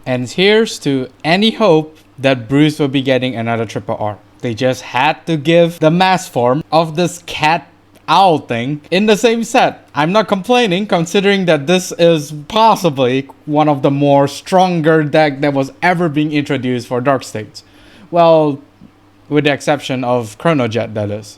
And here's to any hope that Bruce will be getting another triple R. They just had to give the mass form of this cat owl thing in the same set. I'm not complaining, considering that this is possibly one of the more stronger deck that was ever being introduced for Dark States. Well, with the exception of Chronojet, that is.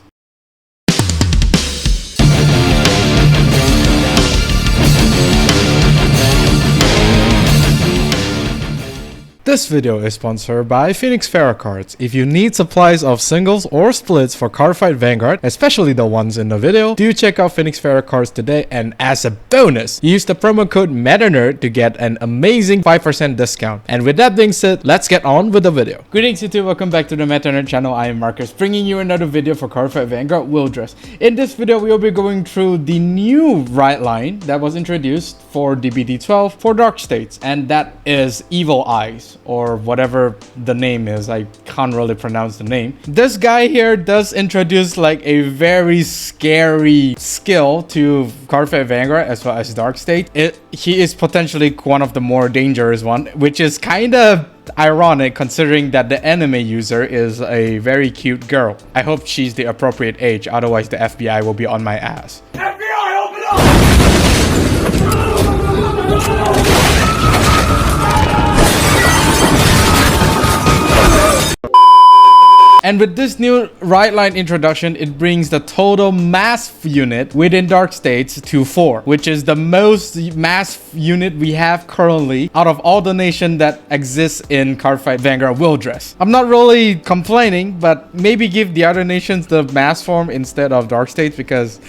This video is sponsored by Phoenix Pharos cards. If you need supplies of singles or splits for Cardfight Vanguard, especially the ones in the video, do check out Phoenix Pharos cards today, and as a bonus, use the promo code MetaNerd to get an amazing 5% discount. And with that being said, let's get on with the video. Greetings YouTube, welcome back to the MetaNerd channel. I am Marcus, bringing you another video for Cardfight Vanguard Willdress. In this video, we will be going through the new Rideline that was introduced for DBT12 for Dark States, and that is Evil Eyes, or whatever the name is. I can't really pronounce the name. This guy here does introduce like a very scary skill to Cardfight Vanguard as well as Dark State. He is potentially one of the more dangerous one, which is kind of ironic considering that the enemy user is a very cute girl. I hope she's the appropriate age, otherwise the FBI will be on my ass. FBI, open up! And with this new Rideline introduction, it brings the total Masque unit within Dark States to 4, which is the most Masque unit we have currently out of all the nation that exists in Cardfight Vanguard Willdress. I'm not really complaining, but maybe give the other nations the Masque form instead of Dark States, because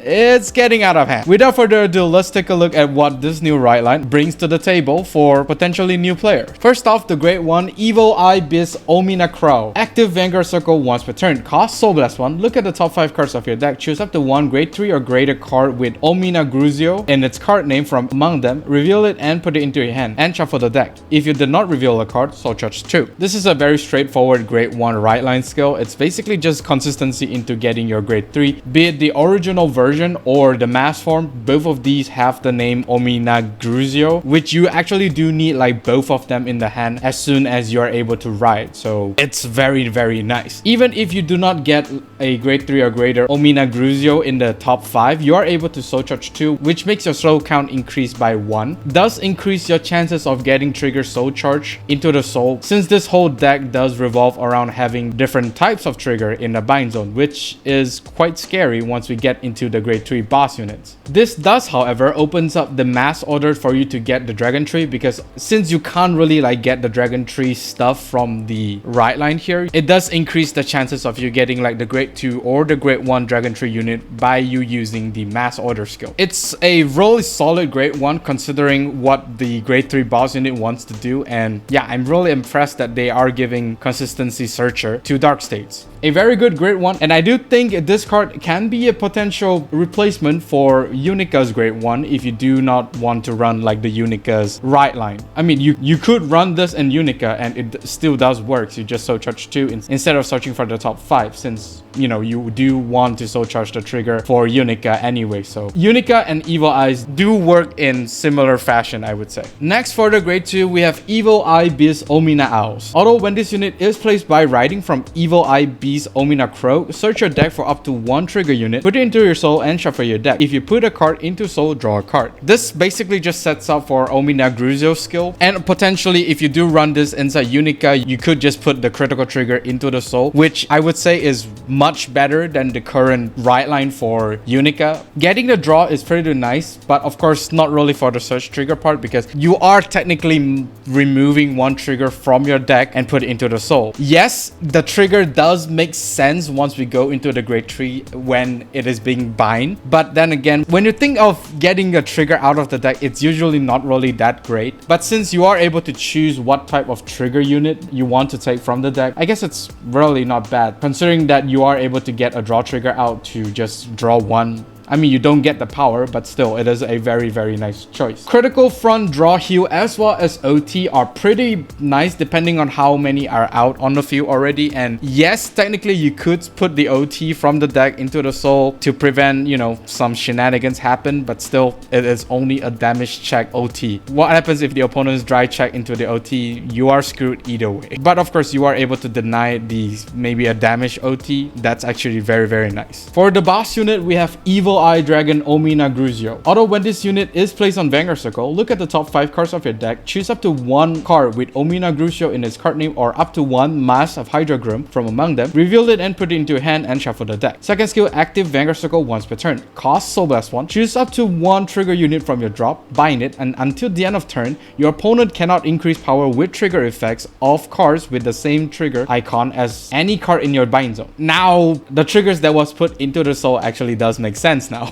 it's getting out of hand. Without further ado, let's take a look at what this new Rideline brings to the table for potentially new players. First off, the great one, Evil Eye Beast Ominacrowg. Active Vanguard Circle once per turn. Cost Soul Blast 1. Look at the top 5 cards of your deck. Choose up to one grade 3 or greater card with Ominagruzio in its card name from among them. Reveal it and put it into your hand and shuffle the deck. If you did not reveal a card, Soul Charge 2. This is a very straightforward grade 1 Rideline skill. It's basically just consistency into getting your grade 3, be it the original version or the mass form. Both of these have the name Ominagruzio, which you actually do need like both of them in the hand as soon as you are able to ride. So it's very, very nice. Even if you do not get a grade 3 or greater Ominagruzio in the top 5, you are able to soul charge 2, which makes your soul count increase by 1. Thus increase your chances of getting trigger soul charge into the soul, since this whole deck does revolve around having different types of trigger in the bind zone, which is quite scary once we get into the grade 3 boss units. This does, however, opens up the mass order for you to get the dragon tree, because since you can't really like get the dragon tree stuff from the Rideline here, it does increase the chances of you getting like the grade 2 or the grade 1 dragon tree unit by you using the mass order skill. It's a really solid grade 1 considering what the grade 3 boss unit wants to do, and yeah, I'm really impressed that they are giving consistency searcher to Dark States. A very good grade 1, and I do think this card can be a potential replacement for Unica's grade 1 if you do not want to run like the Unica's Rideline. I mean, you could run this in Unica and it still does work. You just soul charge 2 instead of searching for the top 5, since you know you do want to soul charge the trigger for Unica anyway. So Unica and Evil Eyes do work in similar fashion, I would say. Next, for the grade 2, we have Evil Eye Beast Ominaowls. Although when this unit is placed by riding from Evil Eye Beast Ominacrowg, search your deck for up to one trigger unit, put it into your soul and shuffle your deck. If you put a card into soul, draw a card. This basically just sets up for Ominagruzio skill, and potentially if you do run this inside Unica, you could just put the critical trigger into the soul, which I would say is much better than the current Rideline for Unica. Getting the draw is pretty nice, but of course not really for the search trigger part, because you are technically removing one trigger from your deck and put it into the soul. Yes, the trigger does make sense once we go into the grade 3 when it is being bind, but then again, when you think of getting a trigger out of the deck, it's usually not really that great. But since you are able to choose what type of trigger unit you want to take from the deck, I guess it's really not bad, considering that you are able to get a draw trigger out to just draw one I mean, you don't get the power, but still, it is a very, very nice choice. Critical front draw heal as well as OT are pretty nice depending on how many are out on the field already. And yes, technically you could put the OT from the deck into the soul to prevent, you know, some shenanigans happen, but still, it is only a damage check OT. What happens if the opponent's dry check into the OT? You are screwed either way. But of course, you are able to deny the maybe a damage OT. That's actually very, very nice. For the boss unit, we have Evil Eye Dragon Ominagruzio. Although when this unit is placed on Vanguard Circle, look at the top 5 cards of your deck, choose up to 1 card with Ominagruzio in its card name or up to 1 Masque of Hydrogram from among them, reveal it and put it into your hand and shuffle the deck. Second skill, active Vanguard Circle once per turn. Cost Soul Blast 1. Choose up to 1 trigger unit from your drop, bind it, and until the end of turn, your opponent cannot increase power with trigger effects of cards with the same trigger icon as any card in your bind zone. Now, the triggers that was put into the soul actually does make sense now.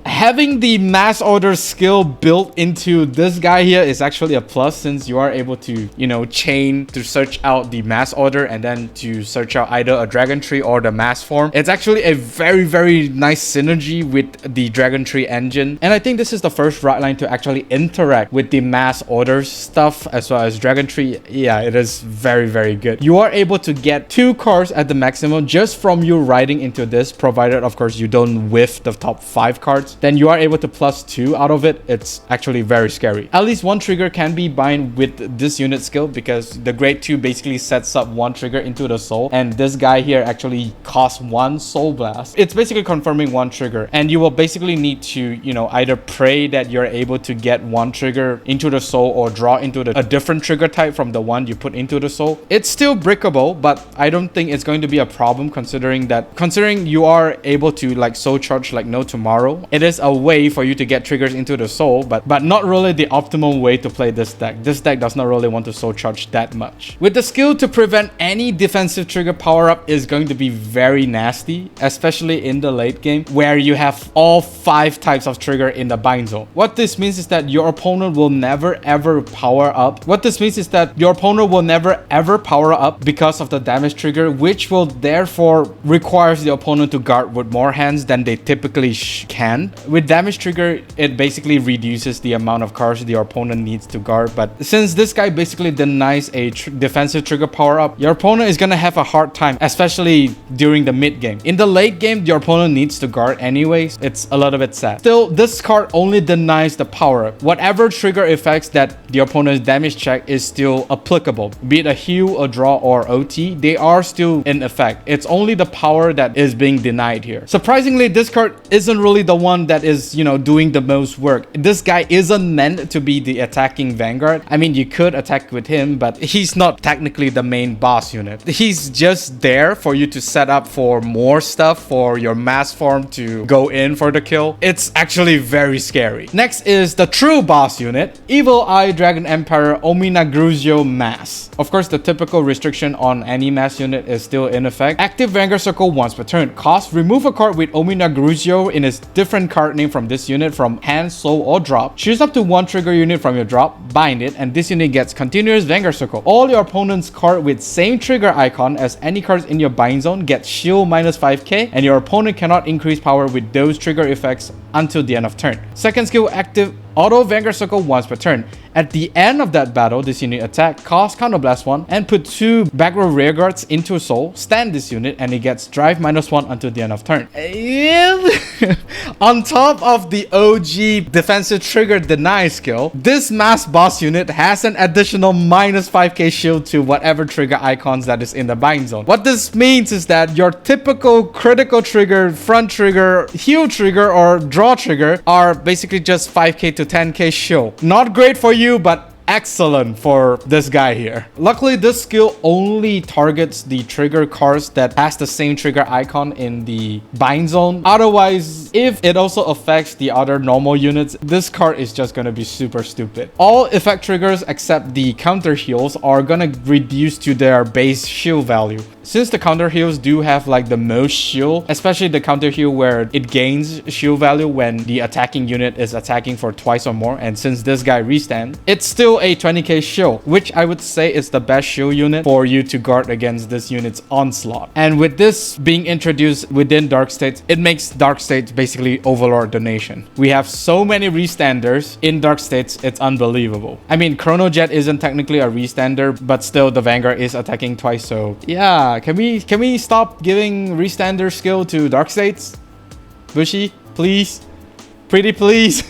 Having the mass order skill built into this guy here is actually a plus, since you are able to, you know, chain to search out the mass order and then to search out either a dragon tree or the mass form. It's actually a very, very nice synergy with the dragon tree engine. And I think this is the first Rideline to actually interact with the mass order stuff as well as dragon tree. Yeah, it is very, very good. You are able to get 2 cards at the maximum just from you riding into this, provided of course you don't whiff the top 5 cards. Then you are able to plus 2 out of it. It's actually very scary. At least 1 trigger can be bind with this unit skill, because the grade 2 basically sets up 1 trigger into the soul, and this guy here actually costs 1 soul blast. It's basically confirming 1 trigger, and you will basically need to, you know, either pray that you're able to get 1 trigger into the soul or draw into a different trigger type from the one you put into the soul. It's still brickable, but I don't think it's going to be a problem, considering you are able to like soul charge like no tomorrow. It is a way for you to get triggers into the soul, but not really the optimal way to play this deck. This deck does not really want to soul charge that much. With the skill to prevent any defensive trigger power up is going to be very nasty, especially in the late game where you have all 5 types of trigger in the bind zone. What this means is that your opponent will never ever power up. Because of the damage trigger, which will therefore requires the opponent to guard with more hands than they typically can. With damage trigger, it basically reduces the amount of cards your opponent needs to guard, but since this guy basically denies a defensive trigger power up, your opponent is gonna have a hard time, especially during the mid game. In the late game, your opponent needs to guard anyways. It's a little bit sad. Still, this card only denies the power up. Whatever trigger effects that the opponent's damage check is still applicable, be it a heal, a draw, or OT, they are still in effect. It's only the power that is being denied here. Surprisingly, this card isn't really the one that is, you know, doing the most work. This guy isn't meant to be the attacking Vanguard. I mean, you could attack with him, but he's not technically the main boss unit. He's just there for you to set up for more stuff for your mass form to go in for the kill. It's actually very scary. Next is the true boss unit, Evil Eye Dragon Emperor Ominagruzio Mass. Of course, the typical restriction on any mass unit is still in effect. Active Vanguard Circle once per turn. Cost, remove a card with Ominagruzio in its different card name from this unit from hand, soul, or drop. Choose up to 1 trigger unit from your drop, bind it, and this unit gets continuous Vanguard Circle. All your opponent's card with same trigger icon as any cards in your bind zone gets shield minus 5k, and your opponent cannot increase power with those trigger effects until the end of turn. Second skill, active auto Vanguard Circle once per turn. At the end of that battle, this unit attack, cost counterblast 1, and put 2 back row rear guards into a soul, stand this unit, and it gets drive -1 until the end of turn. On top of the OG defensive trigger deny skill, this mass boss unit has an additional minus 5k shield to whatever trigger icons that is in the bind zone. What this means is that your typical critical trigger, front trigger, heal trigger, or draw trigger are basically just 5k to 10k shield. Not great for you, but excellent for this guy here. Luckily, this skill only targets the trigger cards that has the same trigger icon in the bind zone. Otherwise, if it also affects the other normal units, this card is just gonna be super stupid. All effect triggers except the counter heals are gonna reduce to their base shield value. since the counter heals do have like the most shield, especially the counter heal where it gains shield value when the attacking unit is attacking for twice or more, and since this guy restand, it's still a 20k shield, which I would say is the best shield unit for you to guard against this unit's onslaught. And with this being introduced within Dark States, it makes Dark States basically overlord the nation. We have so many restanders in Dark States, it's unbelievable. I mean, Chronojet isn't technically a restander, but still the Vanguard is attacking twice, so yeah, can we stop giving restander skill to Dark States? Bushi, please? Pretty please?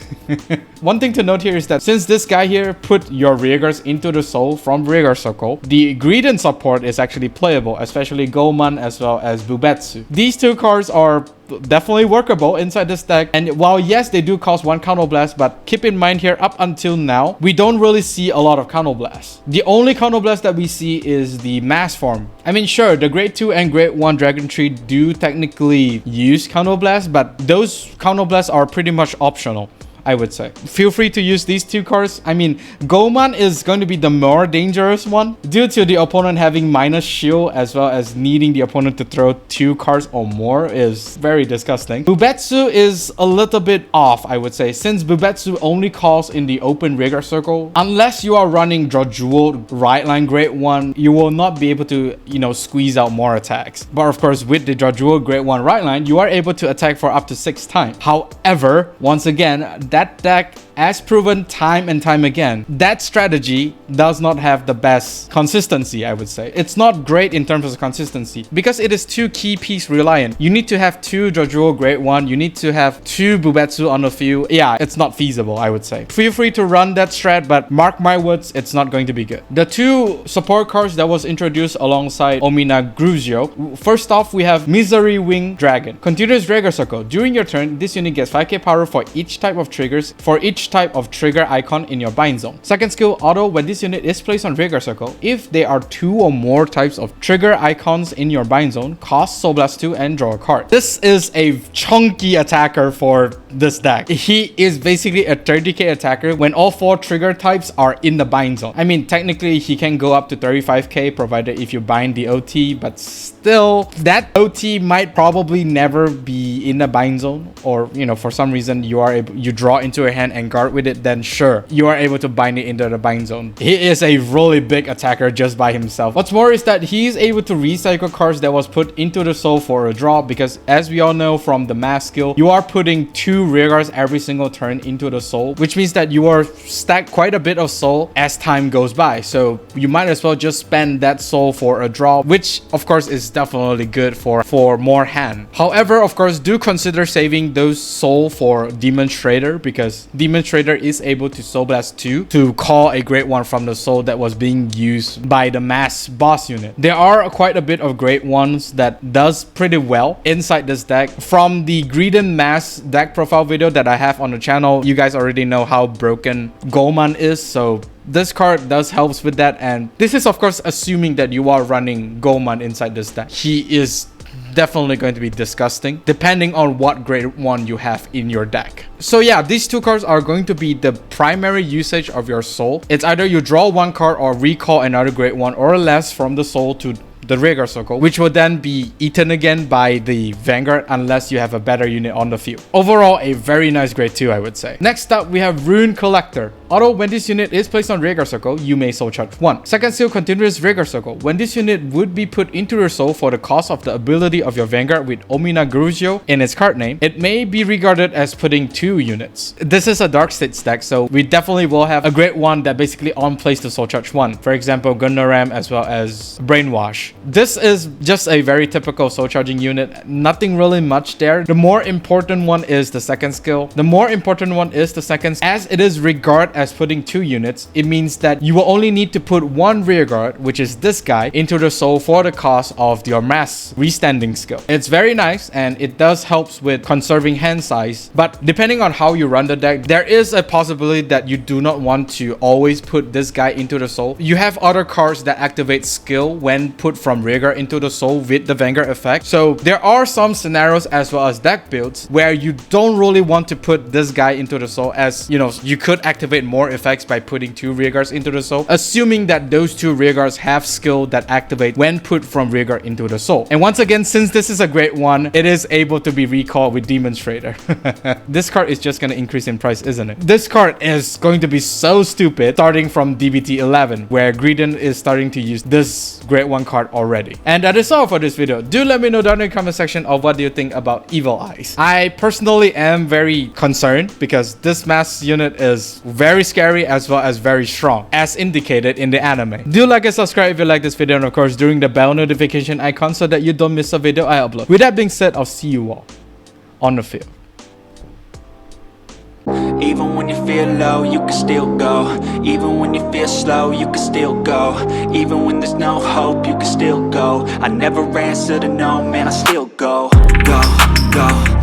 One thing to note here is that since this guy here put your rearguards into the soul from rearguard circle, the Greedent support is actually playable, especially Goemon as well as Bubetsu. These two cards are definitely workable inside this deck, and while yes, they do cost 1 counterblast, but keep in mind here, up until now, we don't really see a lot of counterblast. The only counterblast that we see is the mass form. I mean, sure, the grade 2 and grade 1 Dragon Tree do technically use counterblast, but those counterblasts are pretty much optional, I would say. Feel free to use these two cards. I mean, Goemon is going to be the more dangerous one due to the opponent having minus shield as well as needing the opponent to throw 2 cards or more is very disgusting. Bubetsu is a little bit off, I would say, since Bubetsu only calls in the open rearguard circle. Unless you are running Jewel Rideline grade 1, you will not be able to, you know, squeeze out more attacks. But of course, with the Jewel grade 1 Rideline, you are able to attack for up to 6 times. However, once again, that deck, as proven time and time again, that strategy does not have the best consistency, I would say. It's not great in terms of consistency because it is 2 key piece reliant. You need to have 2 Jojo grade 1, you need to have 2 Bubetsu on the field. Yeah, it's not feasible, I would say. Feel free to run that strat, but mark my words, it's not going to be good. The 2 support cards that was introduced alongside Ominagruzio. First off, we have Misery Wing Dragon. Continuous Rearguard Circle. During your turn, this unit gets 5k power for each type of triggers for each type of trigger icon in your bind zone. Second skill, auto. When this unit is placed on rearguard circle, if there are 2 or more types of trigger icons in your bind zone, cost Soul Blast 2 and draw a card. This is a chunky attacker for this deck. He is basically a 30k attacker when all 4 trigger types are in the bind zone. I mean, technically he can go up to 35k provided if you bind the OT, but still that OT might probably never be in the bind zone, or you know, for some reason you draw into a hand and guard with it, then sure, you are able to bind it into the bind zone. He is a really big attacker just by himself. What's more is that he is able to recycle cards that was put into the soul for a draw, because as we all know from the Masque skill, you are putting 2 rearguards every single turn into the soul, which means that you are stacked quite a bit of soul as time goes by. So you might as well just spend that soul for a draw, which of course is definitely good for more hand. However, of course, do consider saving those soul for Demonstrator, because Demonstrator is able to Soul Blast 2 to call a grade 1 from the soul that was being used by the Masque boss unit. There are quite a bit of grade 1s that does pretty well inside this deck. From the Greedent Masque deck profile video that I have on the channel, you guys already know how broken Goemon is, so this card does helps with that. And this is of course assuming that you are running Goemon inside this deck. He is definitely going to be disgusting depending on what grade 1 you have in your deck. So yeah, these 2 cards are going to be the primary usage of your soul. It's either you draw 1 card or recall another grade 1 or less from the soul to the rearguard circle, which will then be eaten again by the Vanguard unless you have a better unit on the field. Overall, a very nice grade 2, I would say. Next up, we have Rune Collector. Auto, when this unit is placed on rearguard circle, you may soul charge 1. Second skill, continuous rearguard circle. When this unit would be put into your soul for the cost of the ability of your Vanguard with Ominagruzio in its card name, it may be regarded as putting 2 units. This is a Dark States deck, so we definitely will have a grade 1 that basically on plays to soul charge 1. For example, Gunnaram as well as Brainwash. This is just a very typical soul charging unit. Nothing really much there. The more important one is the second skill. The more important one is the second, as it is regarded as putting 2 units. It means that you will only need to put 1 rearguard, which is this guy, into the soul for the cost of your Masque restanding skill. It's very nice and it does helps with conserving hand size, but depending on how you run the deck, there is a possibility that you do not want to always put this guy into the soul. You have other cards that activate skill when put from rearguard into the soul with the Vanguard effect. So there are some scenarios as well as deck builds where you don't really want to put this guy into the soul, as you know, you could activate more effects by putting 2 rearguards into the soul, assuming that those 2 rearguards have skill that activate when put from rearguard into the soul. And once again, since this is a great one, it is able to be recalled with Demonstrator. This card is just gonna increase in price, isn't it? This card is going to be so stupid starting from DBT11, where Greedon is starting to use this great one card already. And that is all for this video. Do let me know down in the comment section of what do you think about Evil Eyes. I personally am very concerned because this Masque unit is very scary as well as very strong, as indicated in the anime. Do like and subscribe if you like this video, and of course during the bell notification icon so that you don't miss a video I upload. With that being said, I'll see you all on the field. Even when you feel low, you can still go. Even when you feel slow, you can still go. Even when there's no hope, you can still go. I never answer to no, man, I still go. Go, go.